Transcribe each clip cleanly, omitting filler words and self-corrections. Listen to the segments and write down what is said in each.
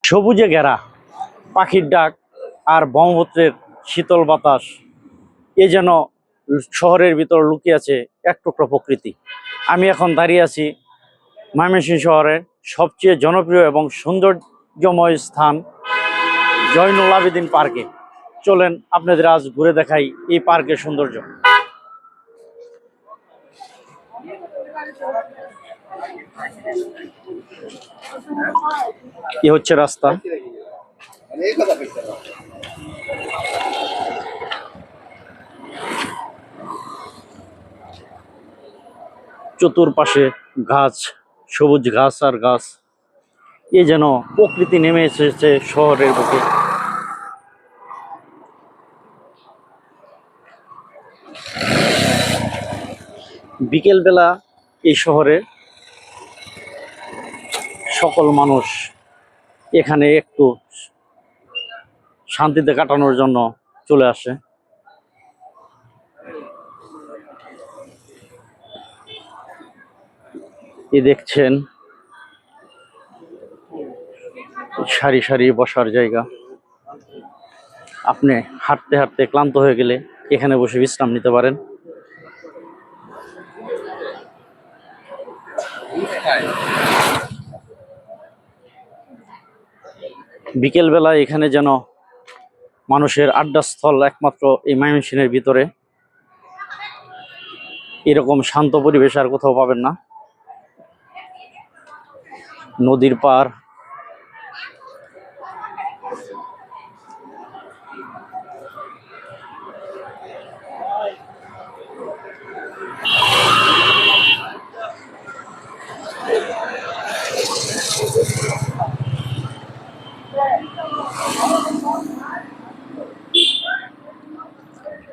সবুজে ঘেরা, পাখির ডাক আর ব্রহ্মপুত্রের শীতল বাতাস, এ যেন শহরের ভিতর লুকিয়ে আছে এক টুকরো প্রকৃতি। আমি এখন দাঁড়িয়ে আছি ময়মনসিংহ শহরের সবচেয়ে জনপ্রিয় এবং সৌন্দর্যময় স্থান জয়নুল আবেদিন পার্কে। চলেন আপনাদের আজ ঘুরে দেখাই এই পার্কের সৌন্দর্য। এ হচ্ছে রাস্তা। চতুর্পাশে গাছ, সবুজ ঘাস আর গাছ, এ যেন প্রকৃতি নেমে এসেছে শহরের বুকে। বিকেলবেলা এই শহরে সকল মানুষ এখানে একটু শান্তিতে কাটানোর জন্য চলে আসে। এ দেখছেন সারি সারি বসার জায়গা। আপনি হাঁটতে হাঁটতে ক্লান্ত হয়ে গেলে এখানে বসে বিশ্রাম নিতে পারেন। বিকেলবেলা এখানে যেন মানুষের আড্ডাস্থল, একমাত্র এই ময়মনসিংহের ভিতরে। এরকম শান্ত পরিবেশ আর কোথাও পাবেন না। নদীর পার,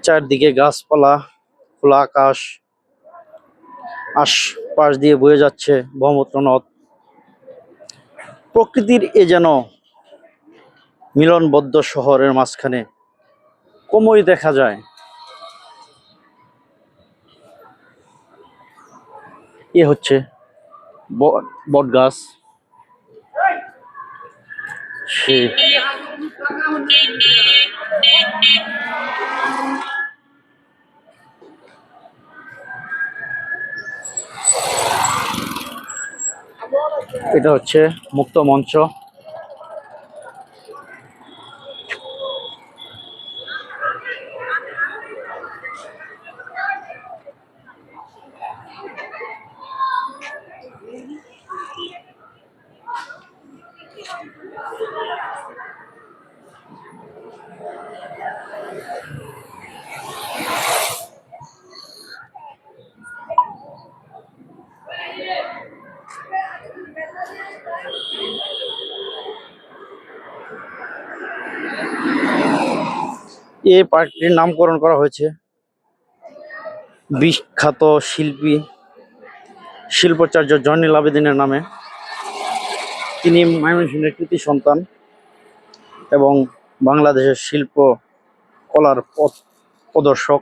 চারদিকে গাছপালা, খোলা আকাশ, আশপাশ দিয়ে বয়ে যাচ্ছে ব্রহ্মপুত্র নদ। প্রকৃতির এ যেন মিলনবদ্ধ শহরের মাঝখানে কমই দেখা যায়। এ হচ্ছে বট গাছ। সে এটা হচ্ছে মুক্ত মঞ্চ। এই পার্কটির নামকরণ করা হয়েছে বিখ্যাত শিল্পাচার্য জয়নুল আবেদিনের নামে। তিনি ময়মনসিংহের কৃতি সন্তান এবং বাংলাদেশের শিল্প কলার পথ প্রদর্শক।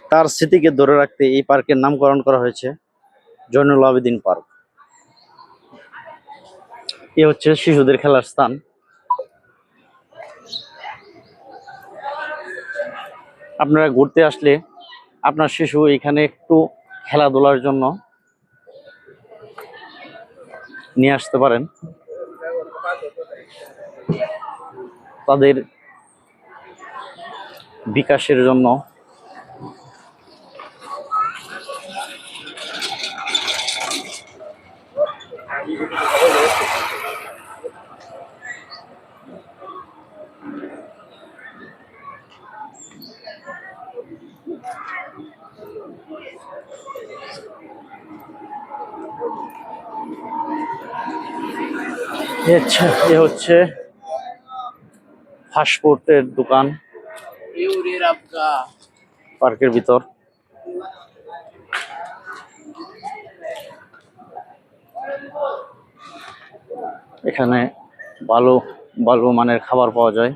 তার স্মৃতিকে ধরে রাখতে এই পার্কের নামকরণ করা হয়েছে জয়নুল আবেদিন পার্ক। এ হচ্ছে শিশুদের খেলার স্থান। আপনারা ঘুরতে আসলে আপনার শিশু এখানে একটু খেলাধুলার জন্য নিয়ে আসতে পারেন। তাদের বিকাশের জন্য এ হচ্ছে ফাস্টফুডের দোকান পার্কের ভিতর। এখানে ভালো ভালো মানের খাবার পাওয়া যায়।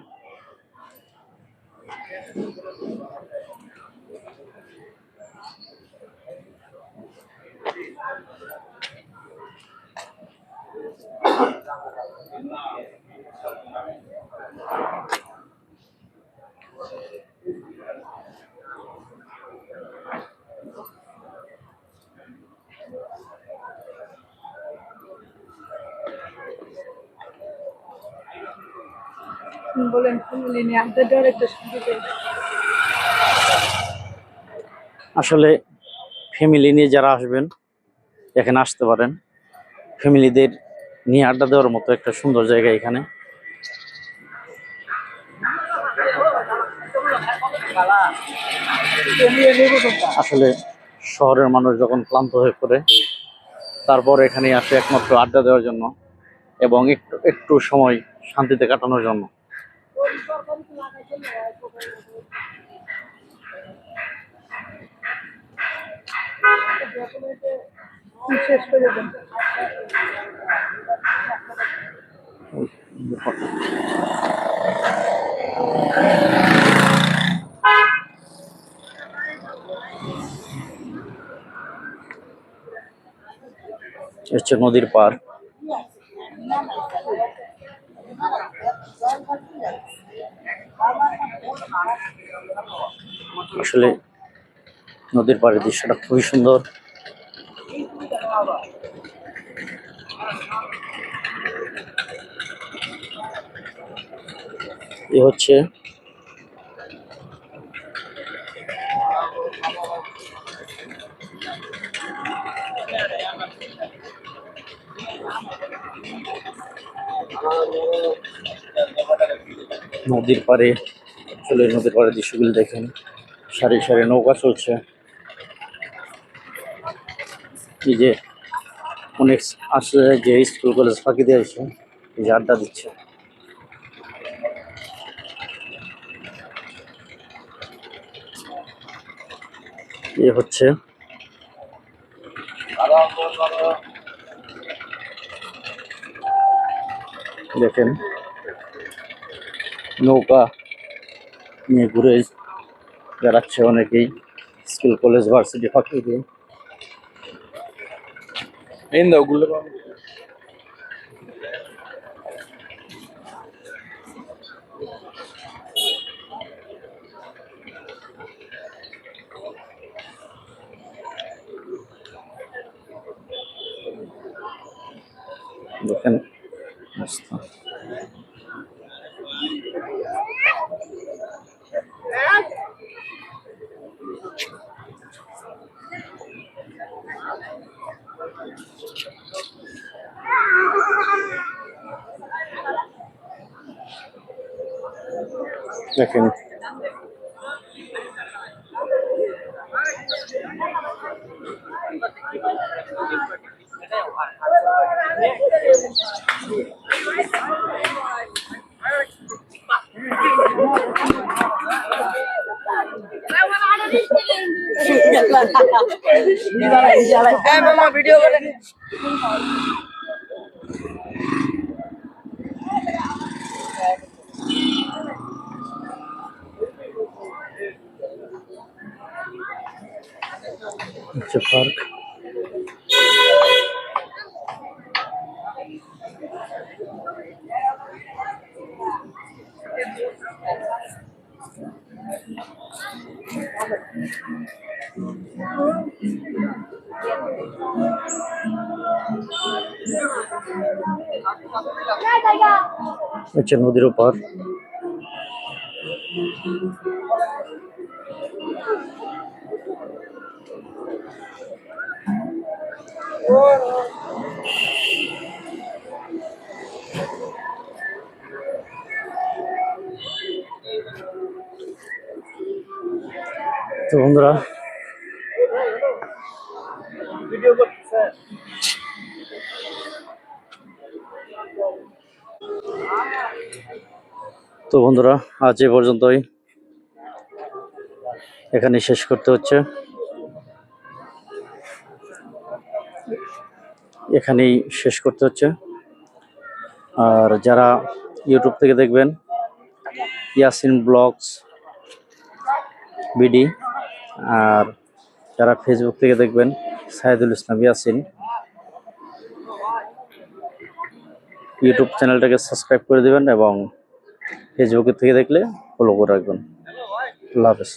বলেন ফ্যামিলি নিয়ে আড্ডা দেওয়ার একটা শান্তি পাই। আসলে ফ্যামিলি নিয়ে যারা আসবেন এখানে আসতে পারেন। ফ্যামিলিদের নিয়ে আড্ডা দেওয়ার মতো একটা সুন্দর জায়গা এখানে। আসলে শহরের মানুষ যখন ক্লান্ত হয়ে পড়ে তারপর এখানে আসে একমাত্র আড্ডা দেওয়ার জন্য এবং একটু একটু সময় শান্তিতে কাটানোর জন্য। শেষ করে দেন। হচ্ছে নদীর পার। আসলে নদীর পাড়ের দৃশ্যটা খুবই সুন্দর। এ হচ্ছে নদীর পাড়ে। আসলে নদীর পাড়ের দৃশ্যগুলো দেখেন, সারি সারি নৌকা চলছে। এই যে অনেক আসলে যে স্কুল কলেজ ফাঁকি দিয়ে আসে, এই যে আড্ডা দিচ্ছে। এ হচ্ছে দেখেন নৌকা নিয়ে ঘুরে বেড়াচ্ছে অনেকেই স্কুল কলেজ ভার্সিটি ফাঁকি দিয়ে। দেখেন রাস্তা। দেখেন ভিডিও করে হচ্ছে পার্ক। হচ্ছে নদীর ওপার। তো বন্ধুরা ভিডিও করতেছে। আজ এ পর্যন্তই, এখানে শেষ করতে হচ্ছে। এখানেই শেষ করতে হচ্ছে। আর যারা ইউটিউব থেকে দেখবেন ইয়াসিন ব্লগস বিডি, আর যারা ফেসবুক থেকে দেখবেন সাইদুল ইসলাম ইয়াসিন। ইউটিউব চ্যানেলটাকে সাবস্ক্রাইব করে দেবেন এবং ফেসবুক থেকে দেখলে ফলো করে রাখবেন। আল্লাহ হাফেজ।